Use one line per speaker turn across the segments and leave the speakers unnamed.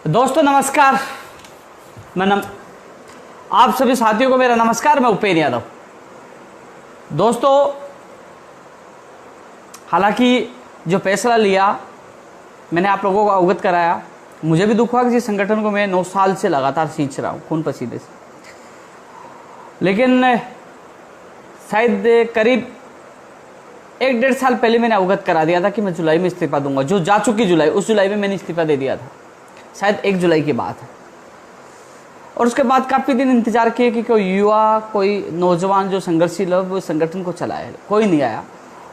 दोस्तों नमस्कार। आप सभी साथियों को मेरा नमस्कार। मैं उपेंद्र यादव। दोस्तों, हालांकि जो फैसला लिया मैंने आप लोगों को अवगत कराया, मुझे भी दुख हुआ कि जिस संगठन को मैं 9 साल से लगातार सींच रहा हूँ खून पसीने से, लेकिन शायद करीब 1-1.5 साल पहले मैंने अवगत करा दिया था कि मैं जुलाई में इस्तीफा दूंगा। जो जा चुकी जुलाई, उस जुलाई में मैंने इस्तीफा दे दिया था, शायद 1 जुलाई की बात है। और उसके बाद काफ़ी दिन इंतजार किए कि कोई युवा, कोई नौजवान जो संघर्षशील है वो संगठन को चलाए, कोई नहीं आया।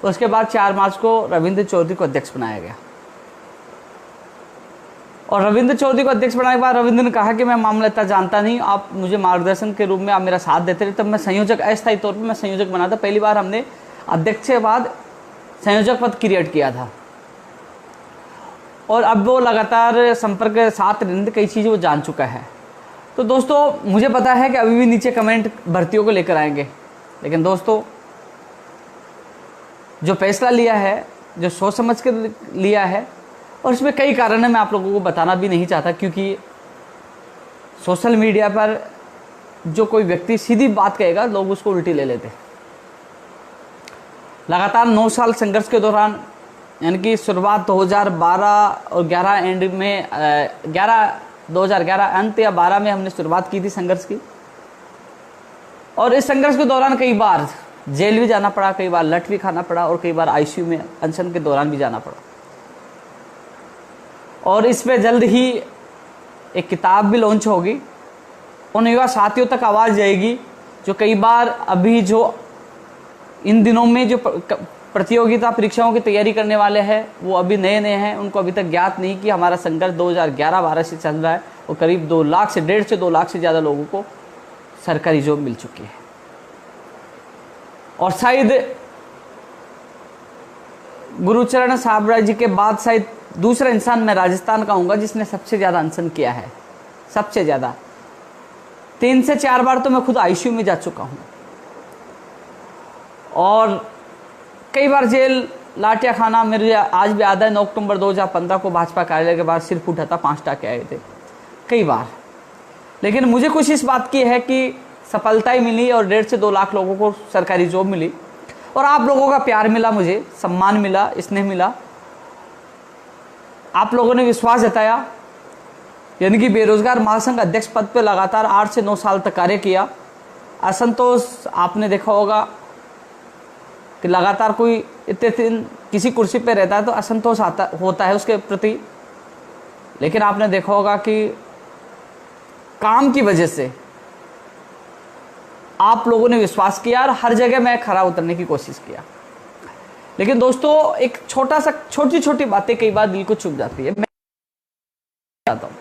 उसके बाद 4 मार्च को रविंद्र चौधरी को अध्यक्ष बनाया गया। और रविंद्र चौधरी को अध्यक्ष बनाने के बाद रविंद्र ने कहा कि मैं मामला इतना जानता नहीं, आप मुझे मार्गदर्शन के रूप में आप मेरा साथ देते रहे। तब मैं संयोजक, अस्थायी तौर पर मैं संयोजक बना था। पहली बार हमने अध्यक्ष के बाद संयोजक पद क्रिएट किया था। और अब वो लगातार संपर्क के साथ रहने कई चीज़ें वो जान चुका है। तो दोस्तों, मुझे पता है कि अभी भी नीचे कमेंट भर्तियों को लेकर आएंगे, लेकिन दोस्तों जो फैसला लिया है, जो सोच समझ के लिया है, और इसमें कई कारण है, मैं आप लोगों को बताना भी नहीं चाहता, क्योंकि सोशल मीडिया पर जो कोई व्यक्ति सीधी बात कहेगा लोग उसको उल्टी ले लेते। लगातार 9 साल संघर्ष के दौरान, यानी कि शुरुआत 2012 और 11 एंड में 2011 अंत या 12 में हमने शुरुआत की थी संघर्ष की। और इस संघर्ष के दौरान कई बार जेल भी जाना पड़ा, कई बार लठ भी खाना पड़ा, और कई बार आईसीयू में अनशन के दौरान भी जाना पड़ा। और इस पे जल्द ही एक किताब भी लॉन्च होगी, उन युवा साथियों तक आवाज़ जाएगी जो कई बार अभी जो इन दिनों में जो प्रतियोगिता परीक्षाओं की तैयारी करने वाले हैं, वो अभी नए हैं, उनको अभी तक ज्ञात नहीं कि हमारा संघर्ष 2011-12 से चल रहा है और करीब 2 लाख से 1.5 से 2 लाख से ज़्यादा लोगों को सरकारी जॉब मिल चुकी है। और शायद गुरुचरण साबरा जी के बाद शायद दूसरा इंसान मैं राजस्थान का हूँगा जिसने सबसे ज़्यादा अनशन किया है, सबसे ज़्यादा। 3 से 4 बार तो मैं खुद आईसीयू में जा चुका हूँ, और कई बार जेल, लाठियाँ खाना मेरे आज भी याद है। 9 अक्टूबर 2015 को भाजपा कार्यालय के बाद सिर फूटा था, 5 टाके आए थे कई बार। लेकिन मुझे खुशी इस बात की है कि सफलताएं मिली और 1.5 से 2 लाख लोगों को सरकारी जॉब मिली, और आप लोगों का प्यार मिला, मुझे सम्मान मिला, स्नेह मिला। आप लोगों ने विश्वास जताया, यानी कि बेरोजगार महासंघ अध्यक्ष पद पर लगातार 8 से 9 साल तक कार्य किया। असंतोष आपने देखा होगा कि लगातार कोई इतने दिन किसी कुर्सी पे रहता है तो असंतोष होता है उसके प्रति, लेकिन आपने देखा होगा कि काम की वजह से आप लोगों ने विश्वास किया और हर जगह मैं खरा उतरने की कोशिश किया। लेकिन दोस्तों, एक छोटी छोटी बातें कई बार दिल को चुभ जाती है। मैं चाहता हूं,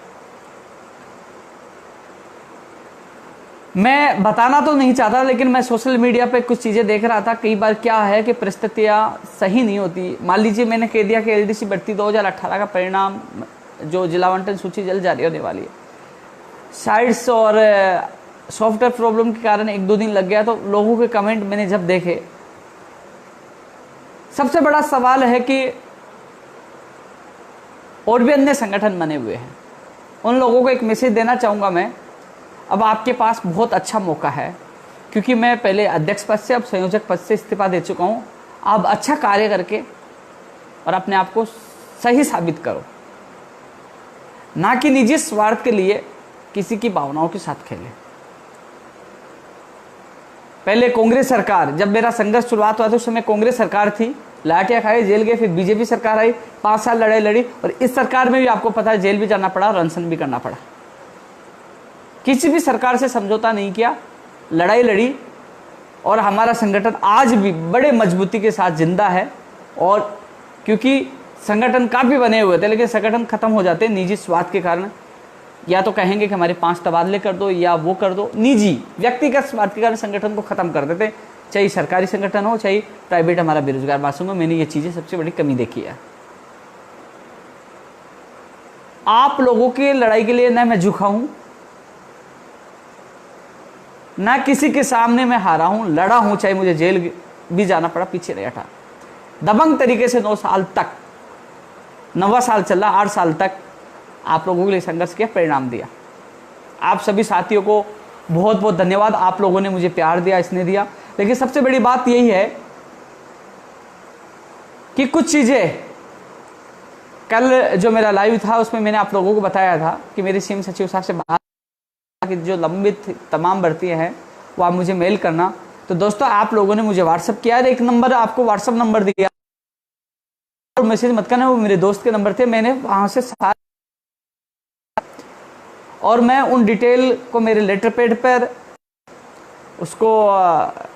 मैं बताना तो नहीं चाहता, लेकिन मैं सोशल मीडिया पे कुछ चीज़ें देख रहा था। कई बार क्या है कि परिस्थितियाँ सही नहीं होती। मान लीजिए मैंने कह दिया कि एलडीसी भर्ती 2018 का परिणाम, जो जिला आवंटन सूची जल्द जारी होने वाली है, साइट्स और सॉफ्टवेयर प्रॉब्लम के कारण 1-2 दिन लग गया। तो लोगों के कमेंट मैंने जब देखे, सबसे बड़ा सवाल है कि और भी अन्य संगठन बने हुए हैं, उन लोगों को एक मैसेज देना चाहूँगा मैं। अब आपके पास बहुत अच्छा मौका है, क्योंकि मैं पहले अध्यक्ष पद से, अब संयोजक पद से इस्तीफा दे चुका हूँ। आप अच्छा कार्य करके और अपने आप को सही साबित करो, ना कि निजी स्वार्थ के लिए किसी की भावनाओं के साथ खेले। पहले कांग्रेस सरकार, जब मेरा संघर्ष शुरुआत हुआ था उस समय कांग्रेस सरकार थी, लाठियाँ खाई, जेल गए, फिर बीजेपी सरकार आई, 5 साल लड़ाई लड़ी, और इस सरकार में भी आपको पता है जेल भी जाना पड़ा और अनशन भी करना पड़ा। किसी भी सरकार से समझौता नहीं किया, लड़ाई लड़ी, और हमारा संगठन आज भी बड़े मजबूती के साथ जिंदा है। और क्योंकि संगठन काफ़ी बने हुए थे, लेकिन संगठन खत्म हो जाते निजी स्वार्थ के कारण। या तो कहेंगे कि हमारे 5 तबादले कर दो या वो कर दो, निजी व्यक्तिगत स्वार्थ के कारण संगठन को खत्म कर देते, चाहे सरकारी संगठन हो चाहे प्राइवेट। हमारा बेरोजगार महासंघ में मैंने ये चीज़ें सबसे बड़ी कमी देखी है। आप लोगों की लड़ाई के लिए न मैं झुका हूं, ना किसी के सामने मैं हारा हूं, लड़ा हूं, चाहे मुझे जेल भी जाना पड़ा, पीछे नहीं हटा। दबंग तरीके से 9 साल तक, 9वां साल चला, 8 साल तक आप लोगों के लिए संघर्ष किया, परिणाम दिया। आप सभी साथियों को बहुत बहुत धन्यवाद, आप लोगों ने मुझे प्यार दिया, स्नेह दिया। लेकिन सबसे बड़ी बात यही है कि कुछ चीजें, कल जो मेरा लाइव था उसमें मैंने आप लोगों को बताया था कि मेरे सीएम सचिव साहब से बात कि जो लंबित तमाम भर्तियां हैं वो आप मुझे मेल करना। तो दोस्तों आप लोगों ने मुझे व्हाट्सअप किया, एक नंबर आपको व्हाट्सअप नंबर दिया और मैसेज मत करना, वो मेरे दोस्त के नंबर थे, मैंने वहां से और मैं उन डिटेल को मेरे लेटर पैड पर उसको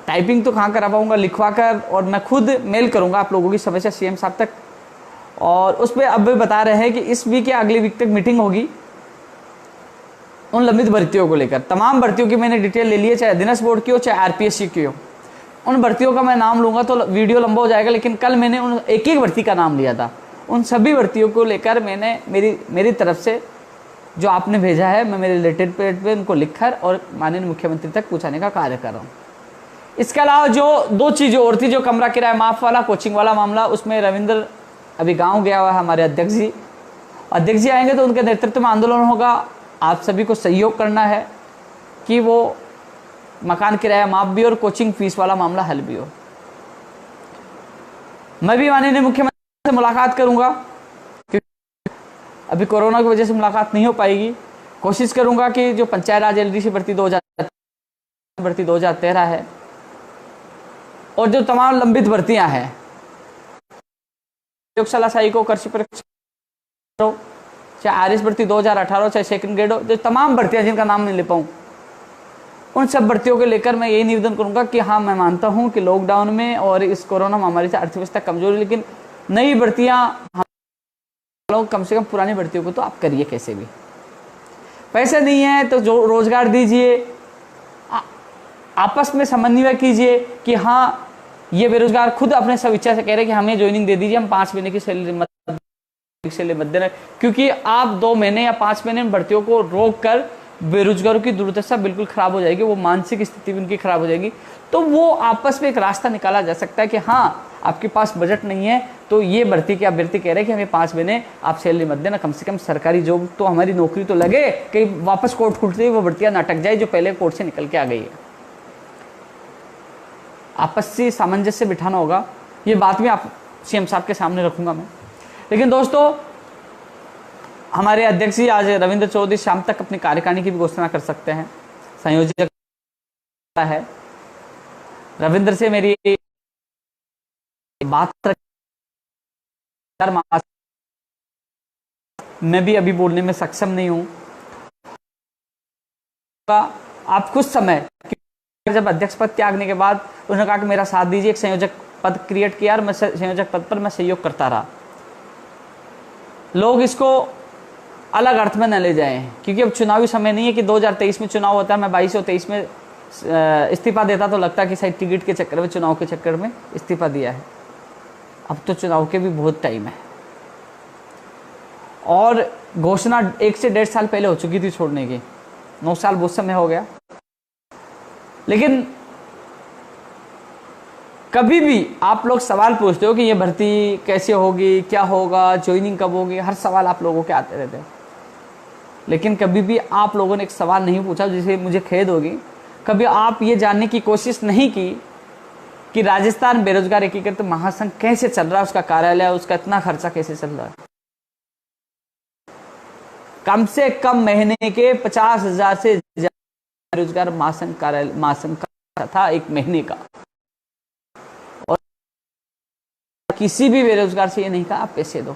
टाइपिंग तो कहाँ करा पाऊंगा, लिखवा कर, और मैं खुद मेल करूंगा आप लोगों की समस्या सीएम साहब तक। और उस पर अब बता रहे हैं कि इस वीक या अगले वीक तक मीटिंग होगी उन लंबित भर्तियों को लेकर। तमाम भर्तियों की मैंने डिटेल ले ली है, चाहे अधीनस्थ बोर्ड की हो चाहे आरपीएससी की हो। उन भर्तियों का मैं नाम लूंगा तो वीडियो लंबा हो जाएगा, लेकिन कल मैंने उन एक एक भर्ती का नाम लिया था। उन सभी भर्तियों को लेकर मैंने मेरी तरफ से जो आपने भेजा है, मैं मेरे रिलेटेड पेज पे उनको लिखकर और माननीय मुख्यमंत्री तक पहुंचाने का कार्य कर रहा हूँ। इसके अलावा जो दो चीज़ें और थी, जो कमरा किराया माफ वाला, कोचिंग वाला मामला, उसमें रविंद्र अभी गाँव गया हुआ है, हमारे अध्यक्ष जी आएंगे तो उनके नेतृत्व में आंदोलन होगा। आप सभी को सहयोग करना है कि वो मकान किराया माफ भी और कोचिंग फीस वाला मामला हल भी हो। मैं भी माननीय मुख्यमंत्री से मुलाकात करूंगा, क्योंकि अभी कोरोना की वजह से मुलाकात नहीं हो पाएगी। कोशिश करूंगा कि जो पंचायत राज एलडीसी भर्ती 2013 है और जो तमाम लंबित भर्तियां हैं, प्रयोगशाला सहायक को, कृषि परीक्षा, चाहे आरएस भर्ती 2018, चाहे सेकंड ग्रेड हो, जो तमाम भर्तियां जिनका नाम नहीं ले पाऊँ, उन सब भर्तियों को लेकर मैं यही निवेदन करूंगा कि हाँ, मैं मानता हूं कि लॉकडाउन में और इस कोरोना महामारी से अर्थव्यवस्था कमजोर है, लेकिन नई भर्तियां हम लोग कम से कम पुरानी भर्तियों को तो आप करिए कैसे भी। पैसे नहीं है तो जो रोजगार दीजिए, आपस में समन्वय कीजिए कि हाँ, ये बेरोजगार खुद अपने सब इच्छा से कह रहे हैं कि हमें ज्वाइनिंग दे दीजिए, हम 5 महीने की सैलरी मत देना, क्योंकि आप 2 महीने या 5 महीने में भर्तियों को रोक कर बेरोजगारों की दुर्दशा बिल्कुल खराब हो जाएगी, वो मानसिक स्थिति भी उनकी खराब हो जाएगी। तो वो आपस में एक रास्ता निकाला जा सकता है कि हाँ, आपके पास बजट नहीं है तो ये भर्ती के अभ्यर्थी कह रहे हैं कि हमें 5 महीने आप सैलरी मत देना, कम से कम सरकारी जॉब तो हमारी नौकरी तो लगे, कहीं वापस कोर्ट खुलते ही वो भर्तियां न अटक जाए जो पहले कोर्ट से निकल के आ गई है। आपसी सामंजस्य बिठाना होगा, ये बात भी आप सीएम साहब के सामने रखूंगा मैं। लेकिन दोस्तों, हमारे अध्यक्ष जी आज रविंद्र चौधरी शाम तक अपनी कार्यकारिणी की भी घोषणा कर सकते हैं, संयोजक है। रविंद्र से मेरी बात मैं भी अभी बोलने में सक्षम नहीं हूं। आप कुछ समय जब अध्यक्ष पद त्यागने के बाद उन्होंने कहा कि मेरा साथ दीजिए, एक संयोजक पद क्रिएट किया और मैं संयोजक पद पर मैं सहयोग करता रहा। लोग इसको अलग अर्थ में न ले जाएं, क्योंकि अब चुनावी समय नहीं है कि 2023 में चुनाव होता है, मैं 22 और 23 में इस्तीफा देता तो लगता कि शायद टिकट के चक्कर में, चुनाव के चक्कर में इस्तीफा दिया है। अब तो चुनाव के भी बहुत टाइम है और घोषणा 1 से 1.5 साल पहले हो चुकी थी छोड़ने की, 9 साल बहुत समय हो गया। लेकिन कभी भी आप लोग सवाल पूछते हो कि ये भर्ती कैसे होगी, क्या होगा, ज्वाइनिंग कब होगी, हर सवाल आप लोगों के आते रहते हैं, लेकिन कभी भी आप लोगों ने एक सवाल नहीं पूछा जिसे मुझे खेद होगी। कभी आप ये जानने की कोशिश नहीं की कि राजस्थान बेरोजगार एकीकृत महासंघ कैसे चल रहा है, उसका कार्यालय, उसका इतना खर्चा कैसे चल रहा है। कम से कम महीने के 50,000 से ज्यादा बेरोजगार महासंघ कार्यालय, महासंघ का था एक महीने का, और किसी भी बेरोजगार से ये नहीं कहा आप पैसे दो।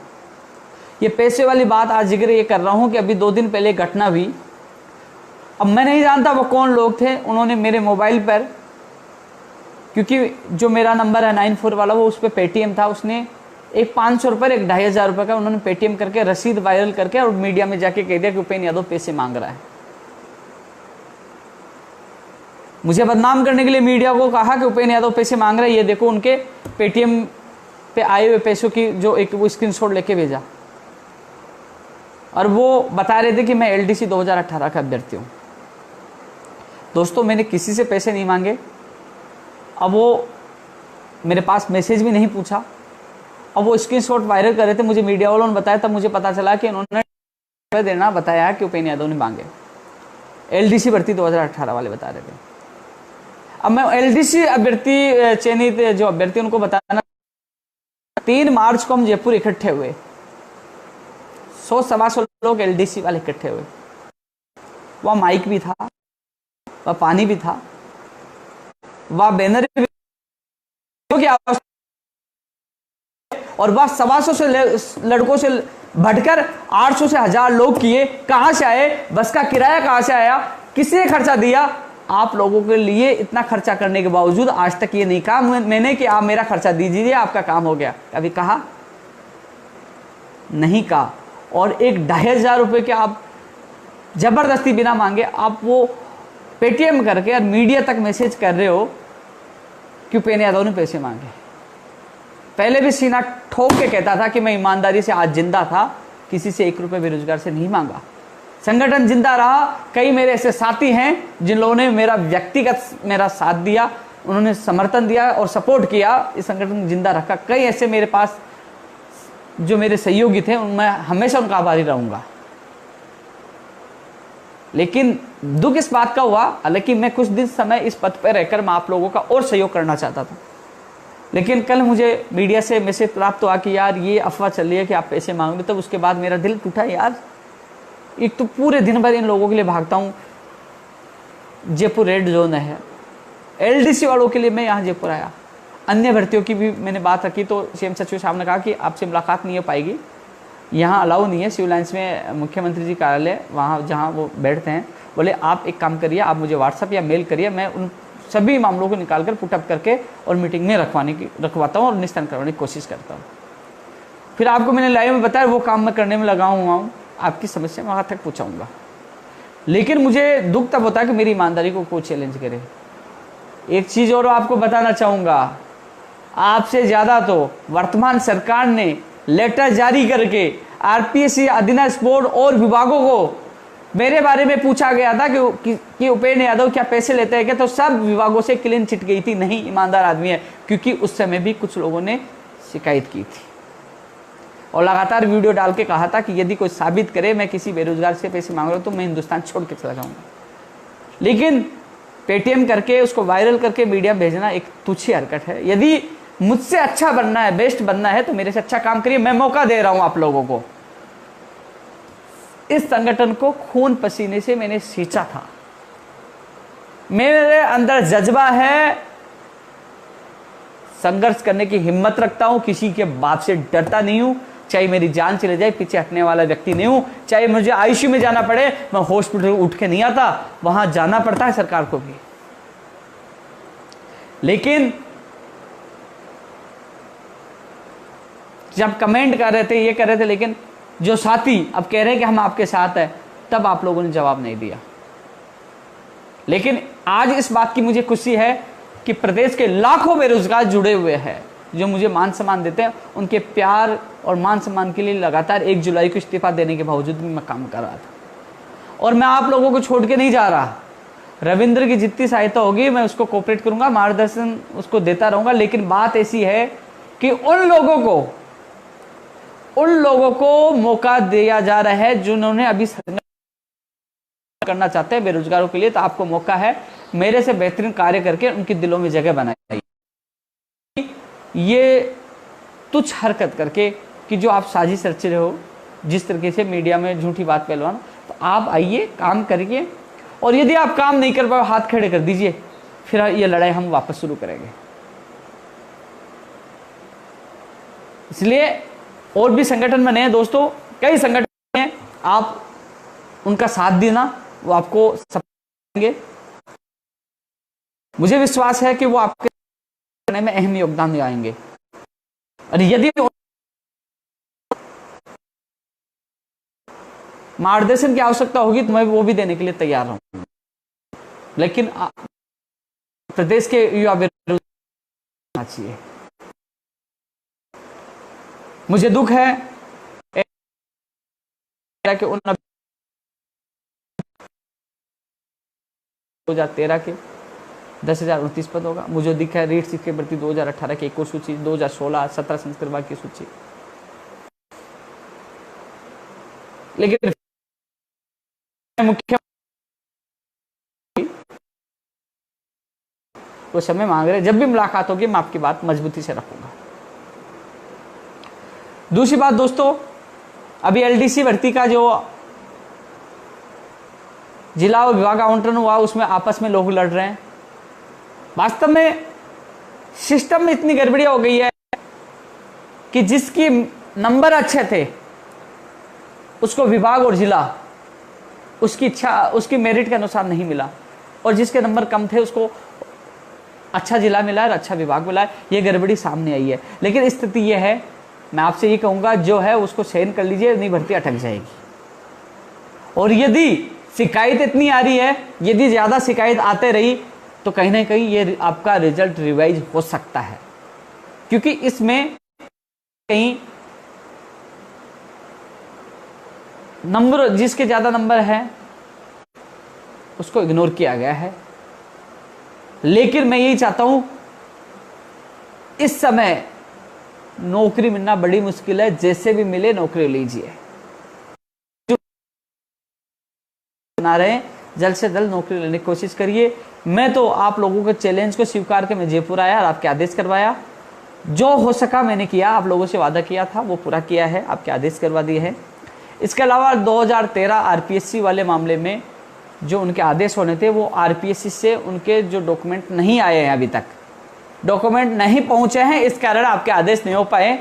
ये पैसे वाली बात आज जिक्र ये कर रहा हूं कि अभी 2 दिन पहले घटना हुई। अब मैं नहीं जानता वो कौन लोग थे, उन्होंने मेरे मोबाइल पर, क्योंकि जो मेरा नंबर है 94 वाला, वो उस पर पेटीएम था, उसने एक 500 रुपये, एक 2,500 रुपये का उन्होंने पेटीएम करके रसीद वायरल करके और मीडिया में जाके कह दिया कि उपेंद्र यादव पैसे मांग रहा है। मुझे बदनाम करने के लिए मीडिया को कहा कि उपेंद्र यादव पैसे मांग रहा है, ये देखो उनके पेटीएम पे आए हुए पैसों की जो एक वो स्क्रीनशॉट लेके भेजा, और वो बता रहे थे कि मैं एलडीसी 2018 का अभ्यर्थी हूं। दोस्तों, मैंने किसी से पैसे नहीं मांगे। अब वो मेरे पास मैसेज भी नहीं पूछा, अब वो स्क्रीनशॉट वायरल कर रहे थे, मुझे मीडिया वालों ने बताया, तब मुझे पता चला कि उन्होंने देना बताया कि उपेंद्र यादव ने मांगे। एलडीसी भर्ती 2018 वाले बता रहे थे। अब मैं एलडीसी अभ्यर्थी चयनित जो अभ्यर्थी उनको बताना, 3 मार्च को हम जयपुर इकट्ठे हुए, 100-125 लोग एलडीसी वाले इकट्ठे हुए। वहाँ माइक भी था, वहाँ पानी भी था, वहाँ बैनर भी, और वह 125 से लड़कों से भटकर 800 से 1000 लोग किए। कहां से आए? बस का किराया कहां से आया? किसने खर्चा दिया? आप लोगों के लिए इतना खर्चा करने के बावजूद आज तक ये नहीं कहा मैंने कि आप मेरा खर्चा दीजिए, आपका काम हो गया। कभी कहा? नहीं कहा। और एक 2500 रुपए के आप जबरदस्ती बिना मांगे आप वो पेटीएम करके और मीडिया तक मैसेज कर रहे हो कि उपेंद्र यादव ने पैसे मांगे। पहले भी सीना ठोक के कहता था कि मैं ईमानदारी से आज जिंदा था, किसी से 1 रुपए बेरोजगार से नहीं मांगा। संगठन जिंदा रहा। कई मेरे ऐसे साथी हैं जिन लोगों ने मेरा व्यक्तिगत मेरा साथ दिया, उन्होंने समर्थन दिया और सपोर्ट किया, इस संगठन जिंदा रखा। कई ऐसे मेरे पास जो मेरे सहयोगी थे, मैं हमेशा उनका आभारी रहूंगा। लेकिन दुख इस बात का हुआ, हालांकि मैं कुछ दिन समय इस पद पर रहकर मैं आप लोगों का और सहयोग करना चाहता था, लेकिन कल मुझे मीडिया से मैसेज प्राप्त हुआ कि यार ये अफवाह चल रही है कि आप पैसे मांग रहे। तब उसके बाद मेरा दिल टूटा। यार एक तो पूरे दिन भर इन लोगों के लिए भागता हूँ, जयपुर रेड जोन है, एलडीसी वालों के लिए मैं यहाँ जयपुर आया। अन्य भर्तियों की भी मैंने बात रखी तो सीएम सचिव साहब ने कहा कि आपसे मुलाकात नहीं हो पाएगी, यहाँ अलाउ नहीं है। सिविल लाइन्स में मुख्यमंत्री जी कार्यालय वहाँ जहाँ वो बैठते हैं, बोले आप एक काम करिए, आप मुझे व्हाट्सअप या मेल करिए, मैं उन सभी मामलों को निकालकर पुटअप करके और मीटिंग में रखवाता हूँ और निस्तारण करवाने की कोशिश करता हूँ। फिर आपको मैंने लाइव में बताया वो काम मैं करने में लगा हुआ हूँ, आपकी समस्या मैं वहाँ तक पहुँचाऊँगा। लेकिन मुझे दुख तब होता है कि मेरी ईमानदारी को कोई चैलेंज करे। एक चीज़ और आपको बताना चाहूँगा, आपसे ज़्यादा तो वर्तमान सरकार ने लेटर जारी करके आरपीएससी, अधीनस्थ बोर्ड और विभागों को मेरे बारे में पूछा गया था कि उपेंद्र यादव क्या पैसे लेते हैं क्या, तो सब विभागों से क्लीन चिट गई थी, नहीं ईमानदार आदमी है। क्योंकि उस समय भी कुछ लोगों ने शिकायत की थी और लगातार वीडियो डाल के कहा था कि यदि कोई साबित करे मैं किसी बेरोजगार से पैसे मांग रहा हूं तो मैं हिंदुस्तान छोड़ के चला जाऊंगा। लेकिन पेटीएम करके उसको वायरल करके मीडिया भेजना एक तुच्छी हरकत है। यदि मुझसे अच्छा बनना है, बेस्ट बनना है तो मेरे से अच्छा काम करिए। मैं मौका दे रहा हूं आप लोगों को। इस संगठन को खून पसीने से मैंने सींचा था। मेरे अंदर जज्बा है, संघर्ष करने की हिम्मत रखता हूं, किसी के बाप से डरता नहीं हूं। चाहे मेरी जान चले जाए, पीछे हटने वाला व्यक्ति नहीं हूं। चाहे मुझे आईसीयू में जाना पड़े, मैं हॉस्पिटल उठ के नहीं आता, वहां जाना पड़ता है सरकार को भी। लेकिन जब कमेंट कर रहे थे, ये कर रहे थे, लेकिन जो साथी अब कह रहे हैं कि हम आपके साथ हैं, तब आप लोगों ने जवाब नहीं दिया। लेकिन आज इस बात की मुझे खुशी है कि प्रदेश के लाखों बेरोजगार जुड़े हुए हैं जो मुझे मान सम्मान देते हैं। उनके प्यार और मान सम्मान के लिए लगातार 1 जुलाई को इस्तीफा देने के बावजूद भी मैं काम कर रहा था और मैं आप लोगों को छोड़ के नहीं जा रहा। रविंद्र की जितनी सहायता होगी मैं उसको कोऑपरेट करूंगा, मार्गदर्शन उसको देता रहूंगा। लेकिन बात ऐसी है कि उन लोगों को मौका दिया जा रहा है जिन्होंने अभी करना चाहते हैं बेरोजगारों के लिए। तो आपको मौका है मेरे से बेहतरीन कार्य करके उनके दिलों में जगह बनाई। ये तुच्छ हरकत करके कि जो आप साजिश रच रहे हो, जिस तरीके से मीडिया में झूठी बात फैलवाना, तो आप आइए, काम करिए, और यदि आप काम नहीं कर पाए हाथ खड़े कर दीजिए, फिर ये लड़ाई हम वापस शुरू करेंगे। इसलिए और भी संगठन बने हैं दोस्तों, कई संगठन हैं, आप उनका साथ देना, वो आपको सपोर्ट करेंगे। मुझे विश्वास है कि वो आपके करने में अहम योगदान दिलाएंगे। और यदि मार्गदर्शन की आवश्यकता होगी तो मैं वो भी देने के लिए तैयार हूं। लेकिन प्रदेश के युवा बेरोजगार चाहिए। मुझे दुख है कि 2013 के 10,029 पद होगा। मुझे दिखा है रीट सीट के भर्ती 2018 की एक और सूची, 2016-17 संस्कृत विभाग की सूची। लेकिन मुख्य वो समय मांग रहे, जब भी मुलाकात होगी मैं आपकी बात मजबूती से रखूंगा। दूसरी बात दोस्तों, अभी एलडीसी भर्ती का जो जिला और विभाग आवंटन हुआ उसमें आपस में लोग लड़ रहे हैं। वास्तव में सिस्टम में इतनी गड़बड़ी हो गई है कि जिसकी नंबर अच्छे थे उसको विभाग और जिला उसकी इच्छा उसकी मेरिट के अनुसार नहीं मिला, और जिसके नंबर कम थे उसको अच्छा जिला मिला और अच्छा विभाग मिला। ये गड़बड़ी सामने आई है। लेकिन स्थिति यह है, मैं आपसे ये कहूंगा जो है उसको सहन कर लीजिए, नहीं भर्ती अटक जाएगी। और यदि शिकायत इतनी आ रही है, यदि ज्यादा शिकायत आते रही तो कहीं ना कहीं ये आपका रिजल्ट रिवाइज हो सकता है, क्योंकि इसमें कहीं नंबर जिसके ज्यादा नंबर है उसको इग्नोर किया गया है। लेकिन मैं यही चाहता हूं, इस समय नौकरी मिलना बड़ी मुश्किल है, जैसे भी मिले नौकरी लीजिए। बना रहे जल्द से जल्द नौकरी लेने की कोशिश करिए। मैं तो आप लोगों के चैलेंज को स्वीकार के मैं जयपुर आया और आपके आदेश करवाया। जो हो सका मैंने किया, आप लोगों से वादा किया था वो पूरा किया है, आपके आदेश करवा दिए हैं। इसके अलावा 2013 आरपीएससी वाले मामले में जो उनके आदेश होने थे वो आरपीएससी से उनके जो डॉक्यूमेंट नहीं आए हैं, अभी तक डॉक्यूमेंट नहीं पहुंचे हैं, इस कारण आपके आदेश नहीं हो पाए।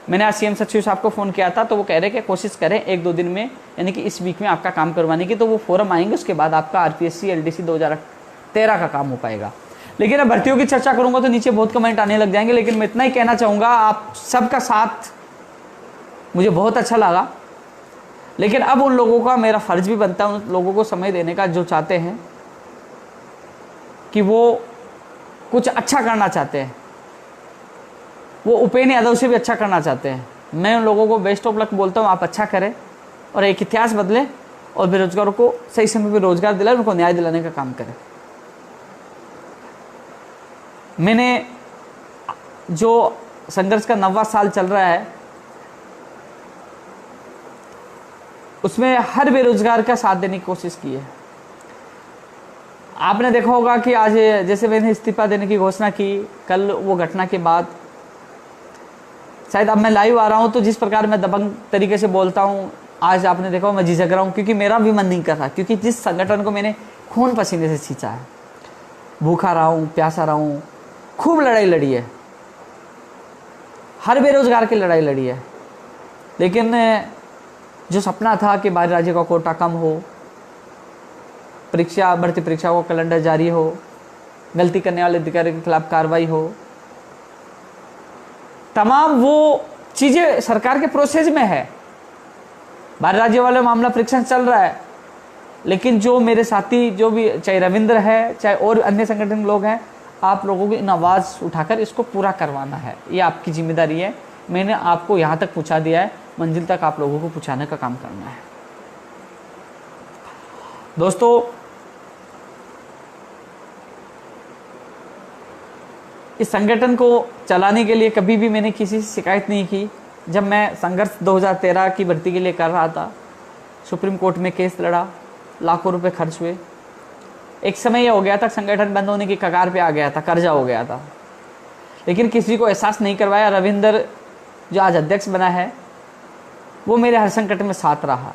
मैंने आज सीएम सचिव साहब को फ़ोन किया था तो वो कह रहे कि कोशिश करें 1-2 दिन में, यानी कि इस वीक में आपका काम करवाने की, तो वो फॉर्म आएंगे, उसके बाद आपका आरपीएससी एलडीसी 2013 का काम हो पाएगा। लेकिन अब भर्तियों की चर्चा करूंगा तो नीचे बहुत कमेंट आने लग जाएंगे, लेकिन मैं इतना ही कहना चाहूँगा, आप सबका साथ मुझे बहुत अच्छा लगा। लेकिन अब उन लोगों का मेरा फर्ज भी बनता है उन लोगों को समय देने का जो चाहते हैं कि वो कुछ अच्छा करना चाहते हैं, वो उपेन्द्र यादव से भी अच्छा करना चाहते हैं। मैं उन लोगों को बेस्ट ऑफ लक बोलता हूँ, आप अच्छा करें और एक इतिहास बदलें और बेरोजगारों को सही समय पर रोजगार दिलाए, उनको न्याय दिलाने का काम करें। मैंने जो संघर्ष का 9वां साल चल रहा है उसमें हर बेरोजगार का साथ देने की कोशिश की है। आपने देखा होगा कि आज जैसे मैंने इस्तीफा देने की घोषणा की, कल वो घटना के बाद शायद अब मैं लाइव आ रहा हूं तो जिस प्रकार मैं दबंग तरीके से बोलता हूं, आज आपने देखा मैं झिझक रहा हूं, क्योंकि मेरा भी मन नहीं कर रहा, क्योंकि जिस संगठन को मैंने खून पसीने से सींचा है, भूखा रहा हूं, प्यासा रहा हूं, खूब लड़ाई लड़ी है, हर बेरोजगार की लड़ाई लड़ी है। लेकिन जो सपना था कि बाहरी राज्य का कोटा कम हो, परीक्षा भर्ती परीक्षा को कैलेंडर जारी हो, गलती करने वाले अधिकारी के खिलाफ कार्रवाई हो, तमाम वो चीजें सरकार के प्रोसेस में है। बाहरी राज्य वाले मामला परीक्षण चल रहा है, लेकिन जो मेरे साथी जो भी, चाहे रविंद्र है चाहे और अन्य संगठन लोग हैं, आप लोगों की इन आवाज़ उठाकर इसको पूरा करवाना है, ये आपकी जिम्मेदारी है। मैंने आपको यहाँ तक पहुँचा दिया है, मंजिल तक आप लोगों को पहुँचाने का काम करना है। दोस्तों, इस संगठन को चलाने के लिए कभी भी मैंने किसी से शिकायत नहीं की। जब मैं संघर्ष 2013 की भर्ती के लिए कर रहा था, सुप्रीम कोर्ट में केस लड़ा, लाखों रुपए खर्च हुए। एक समय यह हो गया था संगठन बंद होने की कगार पे आ गया था, कर्जा हो गया था, लेकिन किसी को एहसास नहीं करवाया। रविंद्र जो आज अध्यक्ष बना है वो मेरे हर संकट में साथ रहा।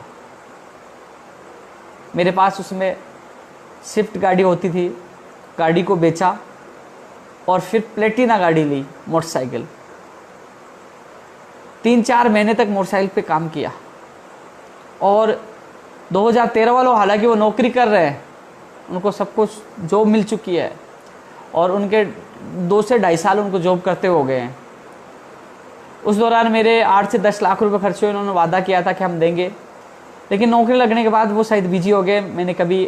मेरे पास उसमें स्विफ्ट गाड़ी होती थी, गाड़ी को बेचा और फिर प्लेटिना गाड़ी ली, मोटरसाइकिल। 3-4 महीने तक मोटरसाइकिल पे काम किया। और 2013 वालों, हालांकि वो नौकरी कर रहे हैं, उनको सब कुछ जॉब मिल चुकी है और उनके 2 से 2.5 साल उनको जॉब करते हो गए हैं। उस दौरान मेरे 8 से 10 लाख रुपए खर्च हुए। उन्होंने वादा किया था कि हम देंगे, लेकिन नौकरी लगने के बाद वो शायद बिजी हो गए। मैंने कभी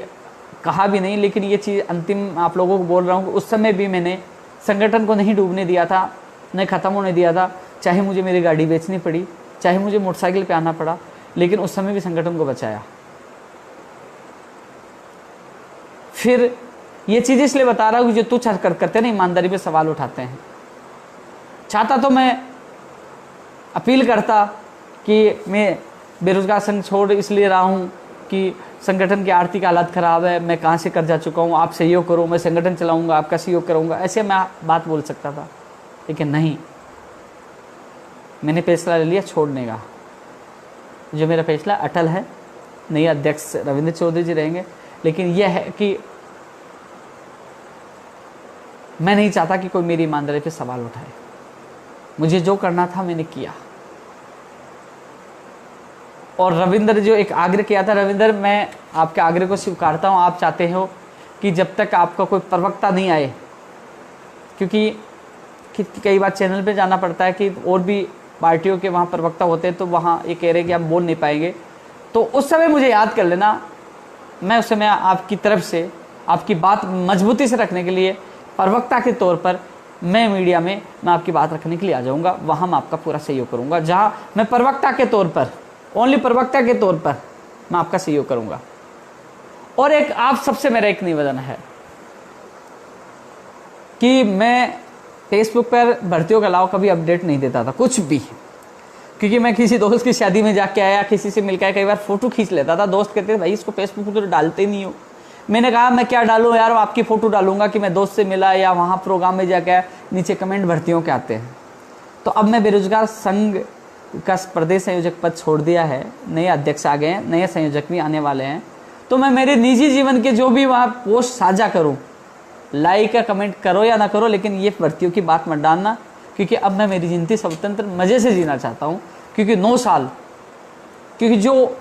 कहा भी नहीं, लेकिन ये चीज़ अंतिम आप लोगों को बोल रहा हूँ, उस समय भी मैंने संगठन को नहीं डूबने दिया था, नहीं ख़त्म होने दिया था। चाहे मुझे मेरी गाड़ी बेचनी पड़ी, चाहे मुझे मोटरसाइकिल पे आना पड़ा, लेकिन उस समय भी संगठन को बचाया। फिर ये चीज़ इसलिए बता रहा हूँ कि जो तुच्छ हरकत करते हैं ना, ईमानदारी पे सवाल उठाते हैं। चाहता तो मैं अपील करता कि मैं बेरोजगार संघ छोड़ इसलिए रहा हूँ कि संगठन की आर्थिक हालत ख़राब है, मैं कहाँ से कर्जा चुका हूँ, आप सहयोग करो, मैं संगठन चलाऊँगा, आपका सहयोग करूँगा, ऐसे मैं बात बोल सकता था। लेकिन नहीं, मैंने फैसला ले लिया छोड़ने का। जो मेरा फैसला अटल है, नए अध्यक्ष रविंद्र चौधरी जी रहेंगे, लेकिन यह है कि मैं नहीं चाहता कि कोई मेरी ईमानदारी पे सवाल उठाए। मुझे जो करना था मैंने किया। और रविंद्र जो एक आग्रह किया था, रविंद्र मैं आपके आग्रह को स्वीकारता हूँ। आप चाहते हो कि जब तक आपका कोई प्रवक्ता नहीं आए, क्योंकि कई बार चैनल पे जाना पड़ता है कि और भी पार्टियों के वहाँ प्रवक्ता होते हैं, तो वहाँ ये कह रहे हैं कि हम बोल नहीं पाएंगे, तो उस समय मुझे याद कर लेना। मैं उस समय आपकी तरफ से आपकी बात मजबूती से रखने के लिए प्रवक्ता के तौर पर मैं मीडिया में मैं आपकी बात रखने के लिए आ जाऊँगा। वहाँ मैं आपका पूरा सहयोग करूँगा, जहाँ मैं प्रवक्ता के तौर पर, ओनली प्रवक्ता के तौर पर मैं आपका सहयोग करूँगा। और एक आप सबसे मेरा एक निवेदन है कि मैं फेसबुक पर भर्तियों के अलावा कभी अपडेट नहीं देता था कुछ भी, क्योंकि मैं किसी दोस्त की शादी में जाके आया, किसी से मिलकर कई बार फोटो खींच लेता था। दोस्त कहते थे भाई इसको फेसबुक पर तो डालते ही नहीं हो। मैंने कहा मैं क्या डालूं यार, आपकी फ़ोटो डालूंगा कि मैं दोस्त से मिला या वहाँ प्रोग्राम में जाके, नीचे कमेंट भर्तियों के आते हैं। तो अब मैं बेरोजगार संघ का प्रदेश संयोजक पद छोड़ दिया है, नए अध्यक्ष आ गए हैं, नए संयोजक भी आने वाले हैं, तो मैं मेरे निजी जीवन के जो भी वहाँ पोस्ट साझा करूँ, लाइक या कमेंट करो या ना करो, लेकिन ये भर्तियों की बात मत डालना, क्योंकि अब मैं मेरी ज़िंदगी स्वतंत्र मज़े से जीना चाहता हूँ। क्योंकि 9 साल, क्योंकि जो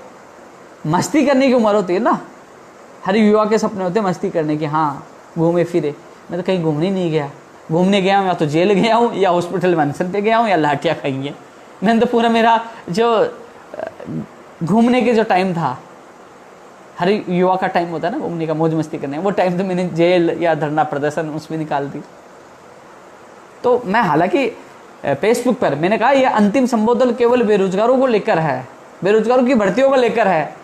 मस्ती करने की उम्र होती है ना, हर युवा के सपने होते हैं मस्ती करने की, हाँ घूमे फिरे। मैं तो कहीं घूमने नहीं गया, घूमने गया हूँ या तो जेल गया हूँ या हॉस्पिटल मेंशन पे गया हूँ या लाठियाँ खाई हैं। मैंने तो पूरा मेरा जो घूमने के जो टाइम था, हर युवा का टाइम होता है ना घूमने का, मौज मस्ती करने का, वो टाइम तो मैंने जेल या धरना प्रदर्शन उसमें निकाल दी। तो मैं हालांकि फेसबुक पर मैंने कहा यह अंतिम संबोधन केवल बेरोजगारों को लेकर है, बेरोजगारों की भर्तियों को लेकर है,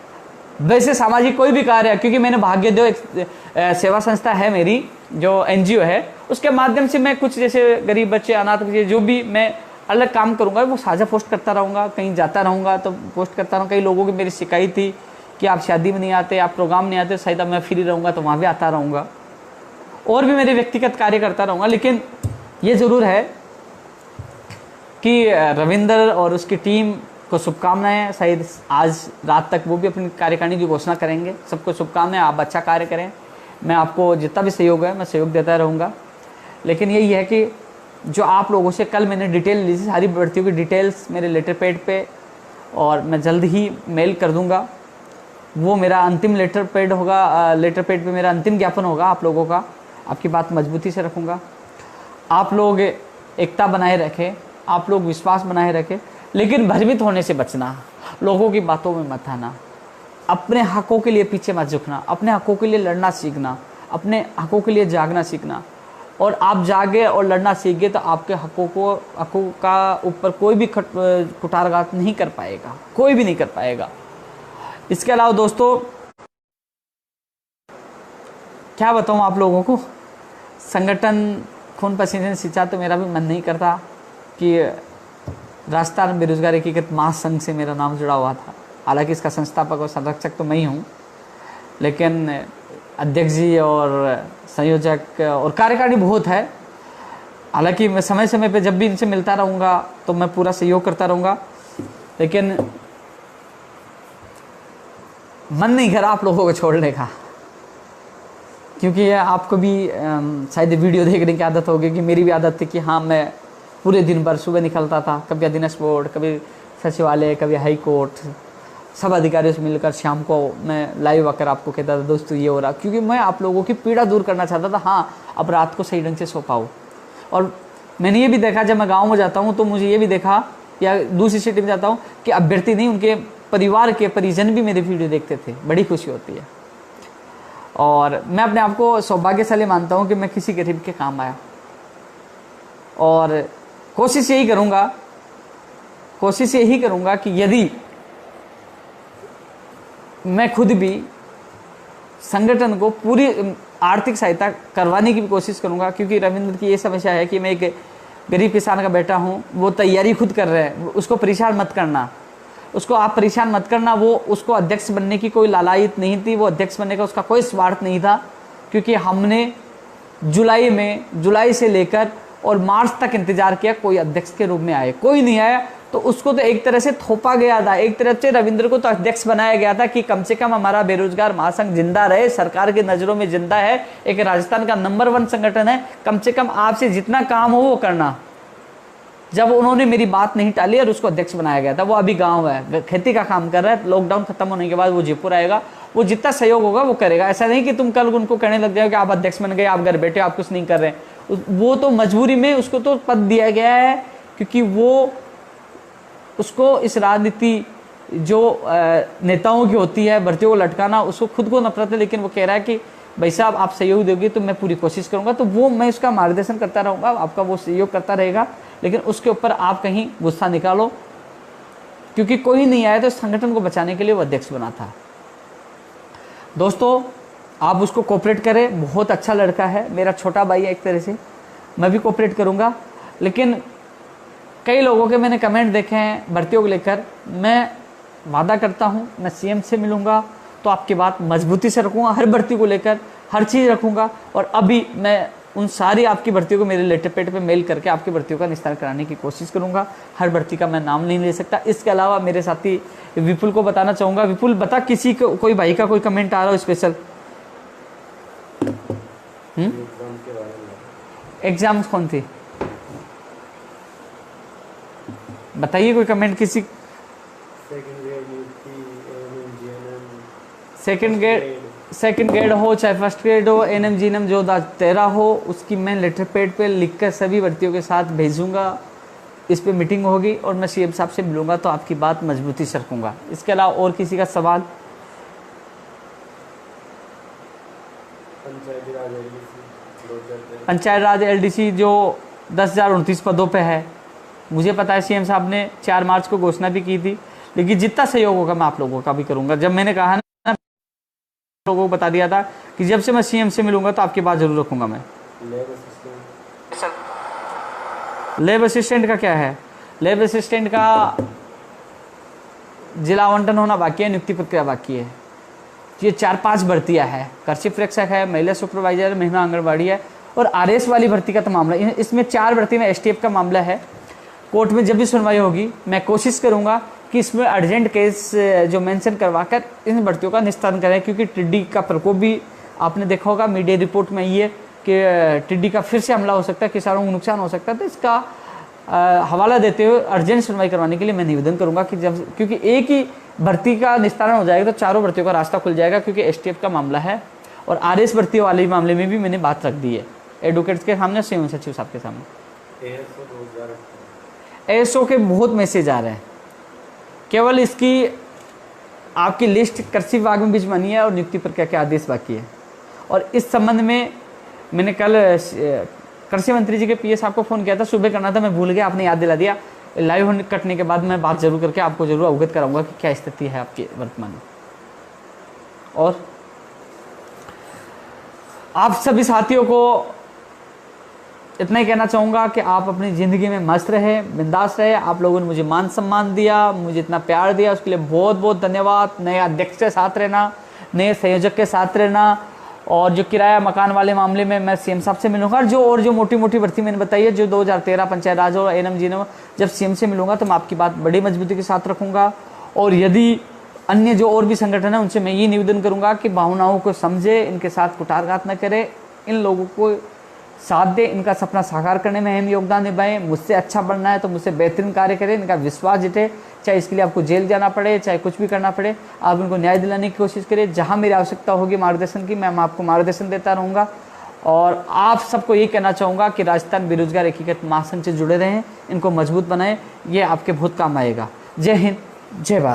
वैसे सामाजिक कोई भी कार्य है। क्योंकि मैंने भाग्योदय एक सेवा संस्था है मेरी, जो एनजीओ है, उसके माध्यम से मैं कुछ जैसे गरीब बच्चे, अनाथ बच्चे, जो भी मैं अलग काम करूंगा वो साझा पोस्ट करता रहूँगा, कहीं जाता रहूँगा तो पोस्ट करता रहूँगा। कई लोगों की मेरी शिकायत थी कि आप शादी में नहीं आते, आप प्रोग्राम नहीं आते, शायद अब मैं फ्री रहूँगा तो वहाँ भी आता रहूँगा, और भी मेरे व्यक्तिगत कार्य करता रहूँगा। लेकिन ये ज़रूर है कि रविंद्र और उसकी टीम को शुभकामनाएं। शायद आज रात तक वो भी अपनी कार्यकारिणी की घोषणा करेंगे। सबको शुभकामनाएं, आप अच्छा कार्य करें। मैं आपको जितना भी सहयोग है मैं सहयोग देता रहूँगा। लेकिन यही है कि जो आप लोगों से कल मैंने डिटेल ली थी, सारी भर्तियों की डिटेल्स मेरे लेटर पैड पे, और मैं जल्द ही मेल कर दूँगा। वो मेरा अंतिम लेटर पैड होगा, लेटर पैड पे मेरा अंतिम ज्ञापन होगा आप लोगों का। आपकी बात मजबूती से रखूँगा। आप लोग एकता बनाए रखें, आप लोग विश्वास बनाए रखें, लेकिन भ्रमित होने से बचना, लोगों की बातों में मत आना, अपने हकों के लिए पीछे मत झुकना, अपने हकों के लिए लड़ना सीखना, अपने हकों के लिए जागना सीखना। और आप जागे और लड़ना सीख गए तो आपके हकों का ऊपर कोई भी कुठाराघात नहीं कर पाएगा, कोई भी नहीं कर पाएगा। इसके अलावा दोस्तों क्या बताऊँ आप लोगों को, संगठन खून पसीने से सींचा तो मेरा भी मन नहीं करता कि राजस्थान बेरोजगार एकीकृत महासंघ से मेरा नाम जुड़ा हुआ था। हालांकि इसका संस्थापक और संरक्षक तो मैं ही हूँ, लेकिन अध्यक्ष जी और संयोजक और कार्यकारिणी बहुत है। हालांकि मैं समय समय पे जब भी इनसे मिलता रहूँगा तो मैं पूरा सहयोग करता रहूँगा, लेकिन मन नहीं कर आप लोगों को छोड़ने का, क्योंकि आपको भी शायद वीडियो देखने की आदत होगी कि मेरी भी आदत थी कि हाँ मैं पूरे दिन भर सुबह निकलता था, कभी अधीनस्थ बोर्ड, कभी सचिवालय, कभी हाई कोर्ट, सब अधिकारियों से मिलकर शाम को मैं लाइव आकर आपको कहता था दोस्तों ये हो रहा, क्योंकि मैं आप लोगों की पीड़ा दूर करना चाहता था। हाँ, अब रात को सही ढंग से सो पाओ। और मैंने ये भी देखा जब मैं गाँव में जाता हूँ तो मुझे ये भी देखा, या दूसरी सिटी में जाता हूँ, कि अभ्यर्थी नहीं उनके परिवार के परिजन भी मेरे वीडियो देखते थे। बड़ी खुशी होती है। और मैं अपने आप को सौभाग्यशाली मानता हूँ कि मैं किसी गरीब के काम आया, और कोशिश यही करूँगा कि यदि मैं खुद भी संगठन को पूरी आर्थिक सहायता करवाने की भी कोशिश करूँगा, क्योंकि रविंद्र की ये समस्या है कि मैं एक गरीब किसान का बेटा हूँ, वो तैयारी खुद कर रहे हैं, उसको परेशान मत करना। उसको आप परेशान मत करना। वो उसको अध्यक्ष बनने की कोई लालायत नहीं थी, वो अध्यक्ष बनने का उसका कोई स्वार्थ नहीं था, क्योंकि हमने जुलाई से लेकर और मार्च तक इंतजार किया, कोई अध्यक्ष के रूप में आए, कोई नहीं आया। तो उसको तो एक तरह से थोपा गया था, एक तरफ से रविंद्र को तो अध्यक्ष बनाया गया था कि कम से कम हमारा बेरोजगार महासंघ जिंदा रहे, सरकार की नजरों में जिंदा है, एक राजस्थान का नंबर 1 संगठन है, कम से कम आपसे जितना काम हो वो करना। जब उन्होंने मेरी बात नहीं टाली और उसको अध्यक्ष बनाया गया था, वो अभी गांव है, खेती का काम कर रहा है, लॉकडाउन खत्म होने के बाद वो जयपुर आएगा, वो जितना सहयोग होगा वो करेगा। ऐसा नहीं कि तुम कल उनको कहने लग जाओ कि आप अध्यक्ष बन गए, आप घर बैठे, आप कुछ नहीं कर रहे। वो तो मजबूरी में उसको तो पद दिया गया है, क्योंकि वो उसको इस राजनीति जो नेताओं की होती है, भर्तियों को लटकाना, उसको खुद को नफरत है, लेकिन वो कह रहा है कि भाई साहब आप सहयोग दोगे तो मैं पूरी कोशिश करूंगा। तो वो मैं उसका मार्गदर्शन करता रहूंगा, आपका वो सहयोग करता रहेगा, लेकिन उसके ऊपर आप कहीं गुस्सा निकालो, क्योंकि कोई नहीं आया तो संगठन को बचाने के लिए वो अध्यक्ष बना था। दोस्तों आप उसको कोऑपरेट करें, बहुत अच्छा लड़का है, मेरा छोटा भाई है एक तरह से, मैं भी कोऑपरेट करूंगा। लेकिन कई लोगों के मैंने कमेंट देखे हैं भर्तियों को लेकर, मैं वादा करता हूं मैं सीएम से मिलूंगा तो आपकी बात मजबूती से रखूंगा, हर भर्ती को लेकर हर चीज़ रखूंगा। और अभी मैं उन सारी आपकी भर्तियों को मेरे लेटर पेड पे मेल करके आपकी भर्तियों का निस्तारण कराने की कोशिश करूंगा। हर भर्ती का मैं नाम नहीं ले सकता। इसके अलावा मेरे साथी विपुल को बताना चाहूँगा। विपुल बता, किसी को कोई भाई का कोई कमेंट आ रहा हो स्पेशल? एग्जाम कौन थी बताइए, कोई कमेंट किसी? सेकंड ग्रेड हो चाहे फर्स्ट ग्रेड हो, एनएम जीएनएम जो 13 हो, उसकी मैं लेटर पेड पे लिखकर सभी भर्तियों के साथ भेजूंगा। इस पे मीटिंग होगी और मैं सीएम साहब से मिलूंगा तो आपकी बात मजबूती से रखूंगा। इसके अलावा और किसी का सवाल? पंचायत राज एलडीसी जो 10,029 पदों पे है, मुझे पता है सीएम साहब ने 4 मार्च को घोषणा भी की थी, लेकिन जितना सहयोग होगा मैं आप लोगों का भी करूंगा। जब मैंने कहा ना, लोगों को बता दिया था कि जब से मैं सीएम से मिलूंगा तो आपकी बात जरूर रखूंगा मैं। लैब असिस्टेंट का क्या है? लैब असिस्टेंट का जिला आवंटन होना बाकी है, नियुक्ति प्रक्रिया बाकी है। ये 4-5 भर्तियां है, कृषि प्रेक्षक है, महिला सुपरवाइजर, महिला आंगनबाड़ी है और आरएस वाली भर्ती का तो मामला, इसमें 4 भर्ती में एसटीएफ का मामला है। कोर्ट में जब भी सुनवाई होगी मैं कोशिश करूंगा कि इसमें अर्जेंट केस जो मेंशन करवाकर इन भर्तियों का निस्तारण करें, क्योंकि टिड्डी का प्रकोप भी आपने देखा होगा, मीडिया रिपोर्ट में ये कि टिड्डी का फिर से हमला हो सकता है, किसानों को नुकसान हो सकता है। तो इसका हवाला देते हुए अर्जेंट सुनवाई करवाने के लिए मैं निवेदन करूंगा कि जब, क्योंकि एक ही भर्ती का निस्तारण हो जाएगा तो चारों भर्तियों का रास्ता खुल जाएगा, क्योंकि एसटीएफ का मामला है और आरएस भर्ती वाले मामले में भी मैंने बात रख दी है एडवोकेट्स के सामने, सीएम सचिव साहब के सामने। एएसओ के बहुत मैसेज आ रहे हैं, केवल इसकी आपकी लिस्ट कृषि विभाग में बीच बनी है और नियुक्ति प्रक्रिया के आदेश बाकी है। और इस संबंध में मैंने कल कृषि मंत्री जी के पीए साहब को फ़ोन किया था, सुबह करना था, मैं भूल गया, आपने याद दिला दिया। लाइव कटने के बाद मैं बात जरूर करके आपको जरूर अवगत कराऊंगा कि क्या स्थिति है आपकी वर्तमान में। और आप सभी साथियों को इतना ही कहना चाहूँगा कि आप अपनी ज़िंदगी में मस्त रहे, बिंदास रहे। आप लोगों ने मुझे मान सम्मान दिया, मुझे इतना प्यार दिया, उसके लिए बहुत बहुत धन्यवाद। नए अध्यक्ष के साथ रहना, नए संयोजक के साथ रहना, और जो किराया मकान वाले मामले में मैं सीएम साहब से मिलूंगा। और जो मोटी मोटी भर्ती मैंने बताई है, जो 2013 पंचायत राज और एनएम जीएनएम, जब सीएम से मिलूंगा तो मैं आपकी बात बड़ी मजबूती के साथ रखूंगा। और यदि अन्य जो और भी संगठन है उनसे मैं ये निवेदन करूंगा कि भावनाओं को समझे, इनके साथ कुटारघात न करे, इन लोगों को साथ दे, इनका सपना साकार करने में अहम योगदान निभाएं। मुझसे अच्छा बनना है तो मुझसे बेहतरीन कार्य करें, इनका विश्वास जीते, चाहे इसके लिए आपको जेल जाना पड़े, चाहे कुछ भी करना पड़े, आप इनको न्याय दिलाने की कोशिश करें। जहां मेरी आवश्यकता होगी मार्गदर्शन की, मैं आपको मार्गदर्शन देता रहूँगा। और आप सबको ये कहना चाहूँगा कि राजस्थान बेरोजगार एकीकृत महासंघ से जुड़े रहें, इनको मजबूत बनाएं, ये आपके बहुत काम आएगा। जय हिंद, जय भारत।